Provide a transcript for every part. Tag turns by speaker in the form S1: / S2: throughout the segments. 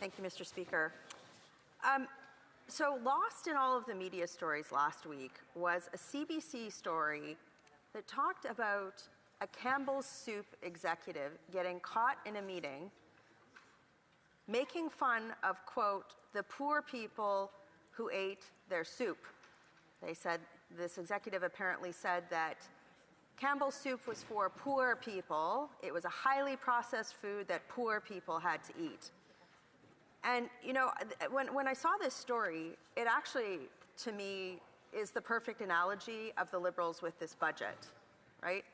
S1: Thank you, Mr. Speaker. So lost in all of the media stories last week was a CBC story that talked about a Campbell's soup executive getting caught in a meeting making fun of, quote, the poor people who ate their soup. They said, this executive apparently said that Campbell's soup was for poor people. It was a highly processed food that poor people had to eat. And, you know, when I saw this story, it actually, to me, is the perfect analogy of the Liberals with this budget, right?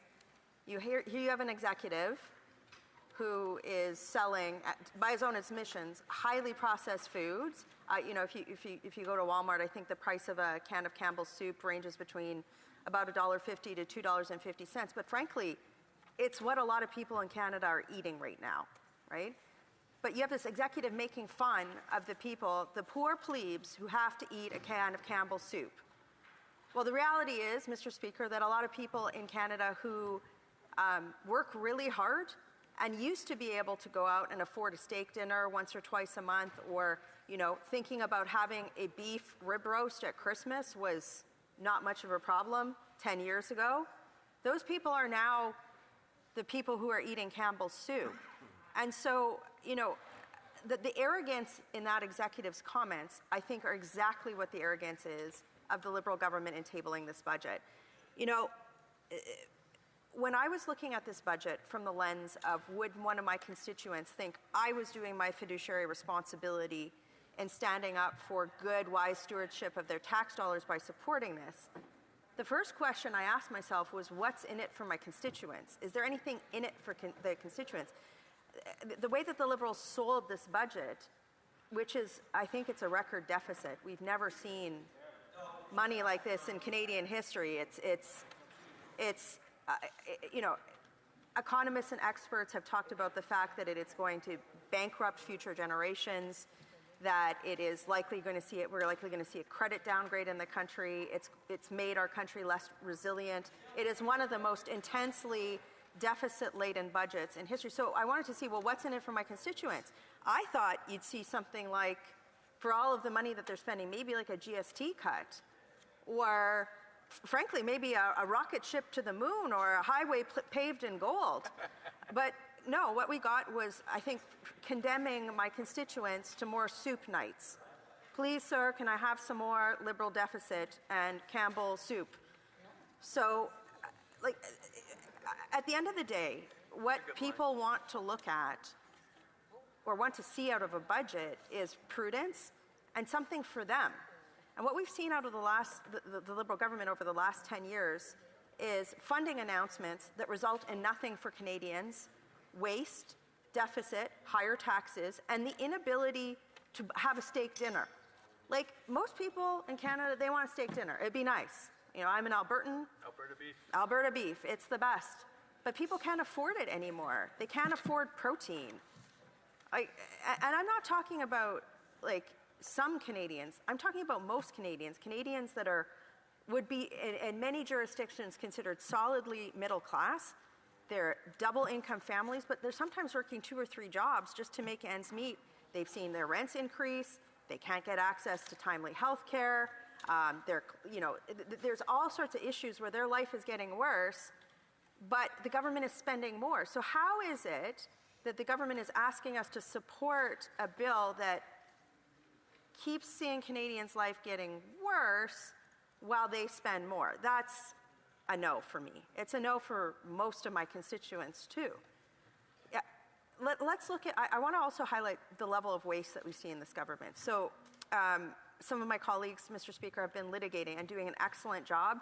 S1: Here you have an executive who is selling, by his own admissions, highly processed foods. You know, if you go to Walmart, I think the price of a can of Campbell's soup ranges between about $1.50 to $2.50. But frankly, it's what a lot of people in Canada are eating right now, right? But you have this executive making fun of the people, the poor plebes who have to eat a can of Campbell's soup. Well, the reality is, Mr. Speaker, that a lot of people in Canada who work really hard and used to be able to go out and afford a steak dinner once or twice a month, or, you know, thinking about having a beef rib roast at Christmas was not much of a problem 10 years ago. Those people are now the people who are eating Campbell's soup. And so, you know, the arrogance in that executive's comments, I think, are exactly what the arrogance is of the Liberal government in tabling this budget. You know, when I was looking at this budget from the lens of would one of my constituents think I was doing my fiduciary responsibility and standing up for good, wise stewardship of their tax dollars by supporting this, the first question I asked myself was, what's in it for my constituents? Is there anything in it for the constituents? The way that the Liberals sold this budget, which is, I think it's a record deficit. We've never seen money like this in Canadian history. You know, economists and experts have talked about the fact that it's going to bankrupt future generations, that it is likely going to see we're likely going to see a credit downgrade in the country. It's made our country less resilient. It is one of the most intensely deficit-laden budgets in history. So I wanted to see, well, what's in it for my constituents? I thought you'd see something like, for all of the money that they're spending, maybe like a GST cut, or frankly, maybe a rocket ship to the moon, or a highway paved in gold. But no, what we got was, I think, condemning my constituents to more soup nights. Please, sir, can I have some more Liberal deficit and Campbell soup? So, like, at the end of the day, what people want to look at or want to see out of a budget is prudence and something for them. And what we've seen out of the Liberal government over the last 10 years is funding announcements that result in nothing for Canadians, waste, deficit, higher taxes, and the inability to have a steak dinner. Like, most people in Canada, they want a steak dinner. It'd be nice. You know, I'm an Albertan.
S2: Alberta beef.
S1: Alberta beef. It's the best. But people can't afford it anymore. They can't afford protein. And I'm not talking about, like, some Canadians. I'm talking about most Canadians. Canadians that would be, in many jurisdictions, considered solidly middle class. They're double-income families, but they're sometimes working 2 or 3 jobs just to make ends meet. They've seen their rents increase. They can't get access to timely health care. There's all sorts of issues where their life is getting worse, but the government is spending more. So how is it that the government is asking us to support a bill that keeps seeing Canadians' life getting worse while they spend more? That's a no for me. It's a no for most of my constituents, too. Yeah. Let's look at, I want to also highlight the level of waste that we see in this government. So some of my colleagues, Mr. Speaker, have been litigating and doing an excellent job.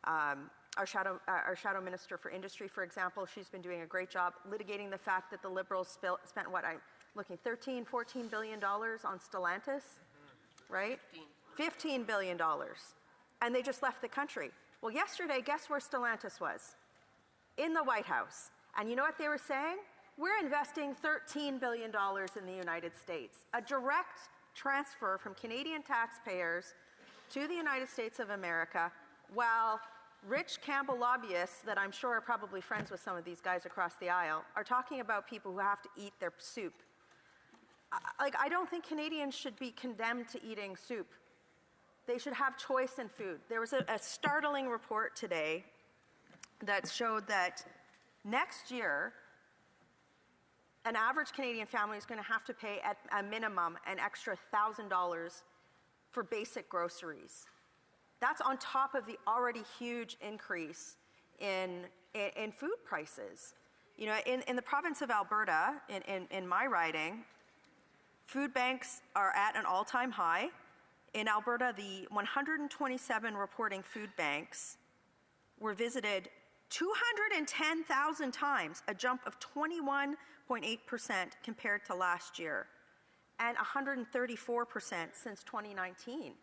S1: Our shadow minister for industry, for example, she's been doing a great job litigating the fact that the Liberals spent what I'm looking, $13-14 billion on Stellantis, right? 15 billion dollars, and they just left the country. Well, yesterday, guess where Stellantis was? In the White House. And you know what they were saying? We're investing $13 billion in the United States, a direct transfer from Canadian taxpayers to the United States of America, while rich Campbell lobbyists that I'm sure are probably friends with some of these guys across the aisle are talking about people who have to eat their soup. I don't think Canadians should be condemned to eating soup. They should have choice in food. There was a startling report today that showed that next year, an average Canadian family is going to have to pay at a minimum an extra $1,000 for basic groceries. That's on top of the already huge increase in food prices. You know, in the province of Alberta, in my riding, food banks are at an all-time high. In Alberta, the 127 reporting food banks were visited 210,000 times, a jump of 21.8% compared to last year, and 134% since 2019.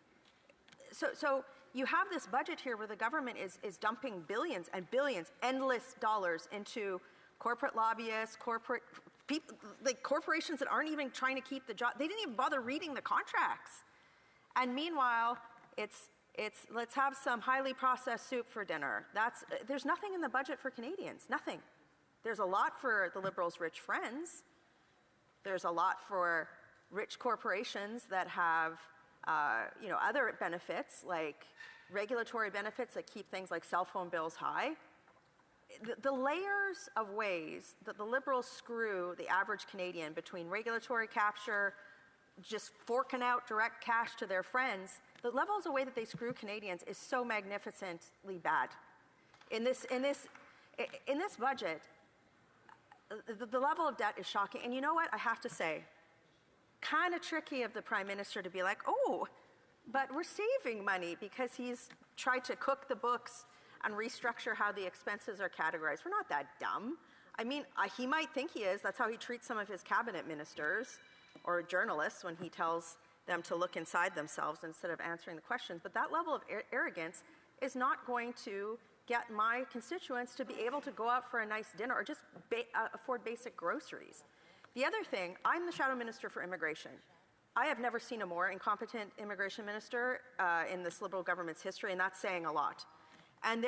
S1: So you have this budget here where the government is dumping billions and billions, endless dollars into corporate lobbyists, corporations that aren't even trying to keep the job. They didn't even bother reading the contracts. And meanwhile, it's let's have some highly processed soup for dinner. There's nothing in the budget for Canadians, nothing. There's a lot for the Liberals' rich friends. There's a lot for rich corporations that have other benefits, like regulatory benefits that keep things like cell phone bills high. The layers of ways that the Liberals screw the average Canadian between regulatory capture, just forking out direct cash to their friends, the levels of way that they screw Canadians is so magnificently bad. In this budget, the level of debt is shocking. And you know what? I have to say, kind of tricky of the Prime Minister to be like, oh, but we're saving money, because he's tried to cook the books and restructure how the expenses are categorized. We're not that dumb. I mean, he might think he is. That's how he treats some of his cabinet ministers or journalists when he tells them to look inside themselves instead of answering the questions. But that level of arrogance is not going to get my constituents to be able to go out for a nice dinner or just afford basic groceries. The other thing, I'm the Shadow Minister for Immigration. I have never seen a more incompetent immigration minister in this Liberal government's history, and that's saying a lot. And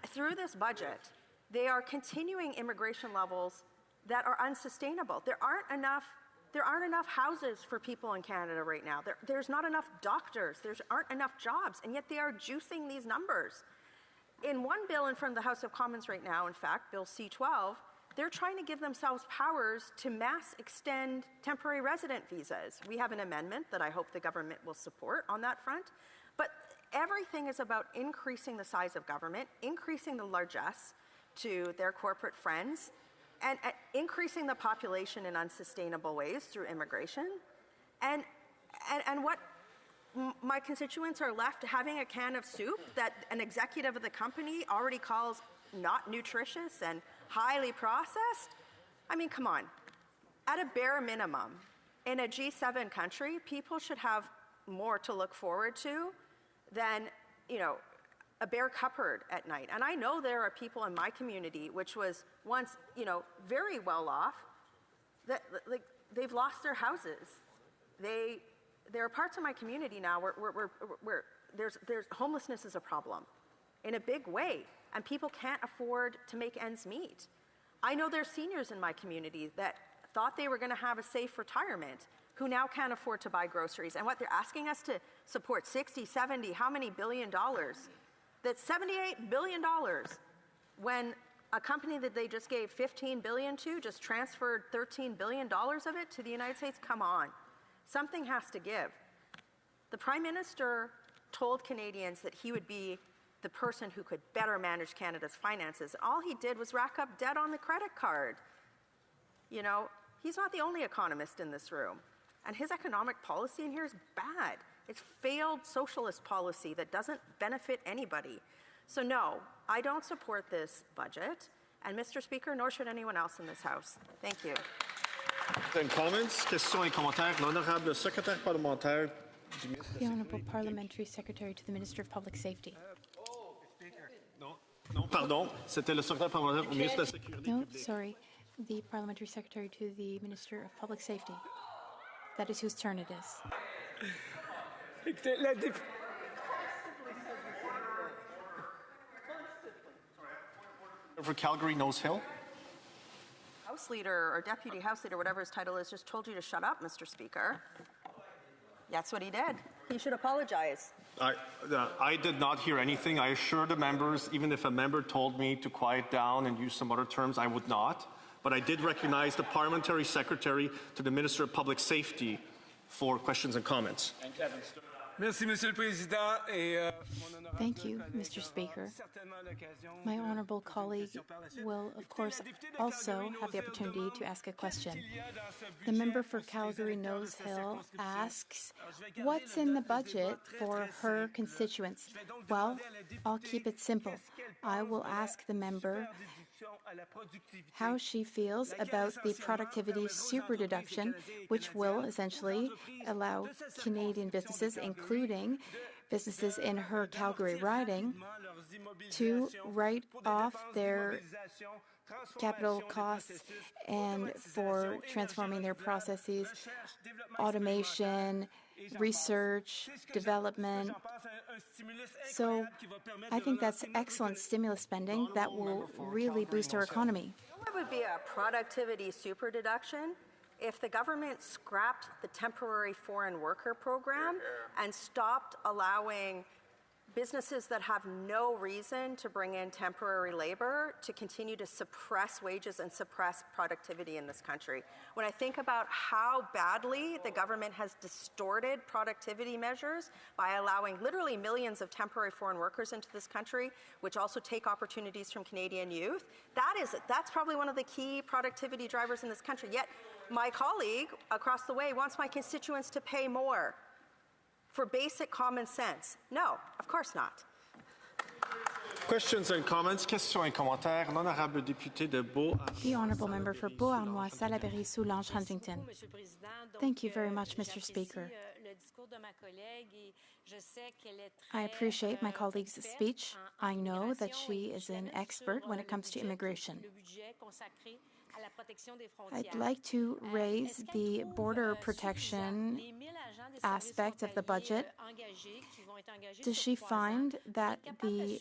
S1: through this budget, they are continuing immigration levels that are unsustainable. There aren't enough houses for people in Canada right now. There's not enough doctors. There aren't enough jobs, and yet they are juicing these numbers. In one bill in front of the House of Commons right now, in fact, Bill C-12, they're trying to give themselves powers to mass extend temporary resident visas. We have an amendment that I hope the government will support on that front. But everything is about increasing the size of government, increasing the largesse to their corporate friends, and increasing the population in unsustainable ways through immigration. And what my constituents are left having a can of soup that an executive of the company already calls not nutritious and highly processed. I mean, come on. At a bare minimum, in a G7 country, people should have more to look forward to than, a bare cupboard at night. And I know there are people in my community, which was once, very well off, that they've lost their houses. There are parts of my community now where there's homelessness is a problem in a big way, and people can't afford to make ends meet. I know there's seniors in my community that thought they were going to have a safe retirement who now can't afford to buy groceries. And what they're asking us to support 60, 70, how many billion dollars? That's $78 billion when a company that they just gave $15 billion to just transferred $13 billion of it to the United States. Come on. Something has to give. The Prime Minister told Canadians that he would be the person who could better manage Canada's finances. All he did was rack up debt on the credit card. He's not the only economist in this room. And his economic policy in here is bad. It's failed socialist policy that doesn't benefit anybody. So no, I don't support this budget. And Mr. Speaker, nor should anyone else in this House. Thank you.
S2: Comments, questions et commentaires. L'honorable secrétaire parlementaire du ministre.
S3: The Honourable Parliamentary Secretary to the Minister of Public Safety.
S2: Non, pardon. C'était le secrétaire parlementaire au ministre de la Sécurité
S3: No,
S2: publique.
S3: sorry. The Parliamentary Secretary to the Minister of Public Safety. That is whose turn it is.
S2: For Calgary Nose Hill.
S1: House Leader or Deputy House Leader, whatever his title is, just told you to shut up, Mr. Speaker. That's what he did. He should apologize.
S2: I did not hear anything. I assure the members, even if a member told me to quiet down and use some other terms, I would not. But I did recognize the Parliamentary Secretary to the Minister of Public Safety for questions and comments.
S4: Merci, Monsieur le Président.
S3: Thank you, Mr. Speaker. My honourable colleague will, of course, also have the opportunity to ask a question. The member for Calgary-Nose Hill asks, what's in the budget for her constituents? Well, I'll keep it simple. I will ask the member how she feels about the productivity super deduction, which will essentially allow Canadian businesses, including businesses in her Calgary riding, to write off their capital costs and for transforming their processes, automation, research, development. So I think that's excellent stimulus spending that will really boost our economy.
S1: That would be a productivity super deduction if the government scrapped the temporary foreign worker program and stopped allowing businesses that have no reason to bring in temporary labor to continue to suppress wages and suppress productivity in this country. When I think about how badly the government has distorted productivity measures by allowing literally millions of temporary foreign workers into this country, which also take opportunities from Canadian youth, that's probably one of the key productivity drivers in this country. Yet my colleague across the way wants my constituents to pay more for basic common sense. No, of course not.
S2: Questions and comments. Questions et commentaires. L'honorable député de Beau.
S3: The honourable member for Beauharnois, Salaberry-Soulanges, Huntington. Thank you very much, Mr. Speaker. I appreciate my colleague's speech. I know that she is an expert when it comes to immigration. I'd like to raise the border protection aspect of the budget. Does she find that the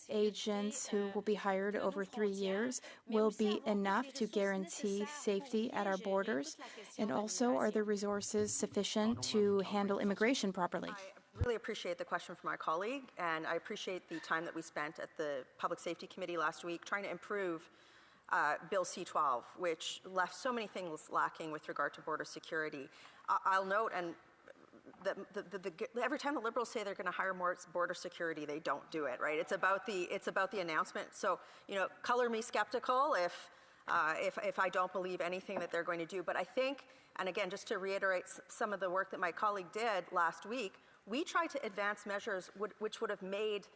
S3: agents who will be hired over 3 years will be enough to guarantee safety at our borders? And also, are the resources sufficient to handle immigration properly?
S1: I really appreciate the question from our colleague, and I appreciate the time that we spent at the Public Safety Committee last week trying to improve Bill C-12, which left so many things lacking with regard to border security. I'll note, and every time the Liberals say they're going to hire more border security, they don't do it. Right? It's about the announcement. So color me skeptical if I don't believe anything that they're going to do. But I think, and again, just to reiterate some of the work that my colleague did last week, we tried to advance measures which would have made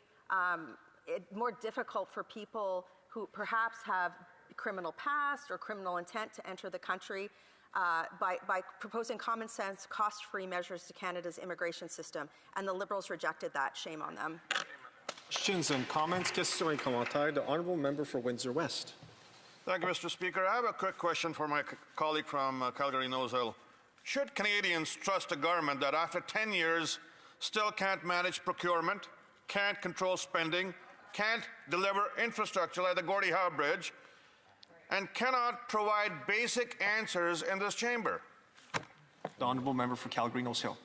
S1: it more difficult for people who perhaps have criminal past or criminal intent to enter the country by proposing common sense, cost-free measures to Canada's immigration system. And the Liberals rejected that. Shame on them.
S2: Questions and comments. Questions et commentaires. The honourable member for Windsor West.
S5: Thank you, Mr. Speaker. I have a quick question for my colleague from Calgary-Nose Hill. Should Canadians trust a government that after 10 years still can't manage procurement, can't control spending, can't deliver infrastructure like the Gordie Howe Bridge, and cannot provide basic answers in this chamber?
S2: The honourable member for Calgary-Nose Hill.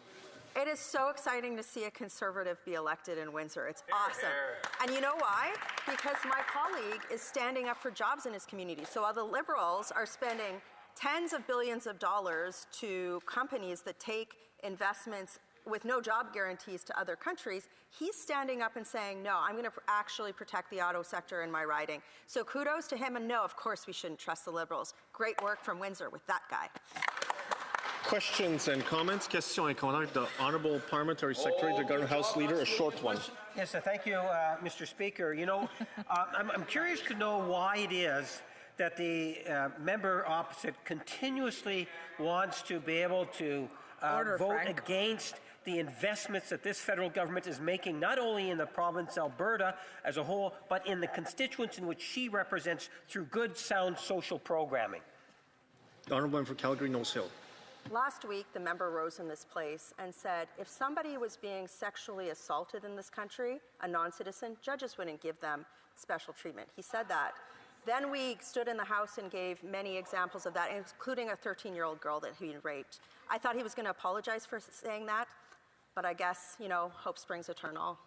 S1: It is so exciting to see a Conservative be elected in Windsor. It's awesome. And you know why? Because my colleague is standing up for jobs in his community. So while the Liberals are spending tens of billions of dollars to companies that take investments with no job guarantees to other countries, he's standing up and saying, no, I'm going to actually protect the auto sector in my riding. So kudos to him, and no, of course we shouldn't trust the Liberals. Great work from Windsor with that guy.
S2: Questions and comments. Questions et commentaires. The Honourable Parliamentary Secretary, the Government House Leader, a short one.
S6: Yes, thank you, Mr. Speaker. You know, I'm curious to know why it is that the member opposite continuously wants to be able to vote against the investments that this federal government is making, not only in the province Alberta as a whole, but in the constituents in which she represents through good, sound social programming.
S2: The Honourable Member for Calgary-Nose Hill.
S1: Last week, the member rose in this place and said, if somebody was being sexually assaulted in this country, a non-citizen, judges wouldn't give them special treatment. He said that. Then we stood in the House and gave many examples of that, including a 13-year-old girl that he raped. I thought he was going to apologize for saying that, but I guess, you know, hope springs eternal.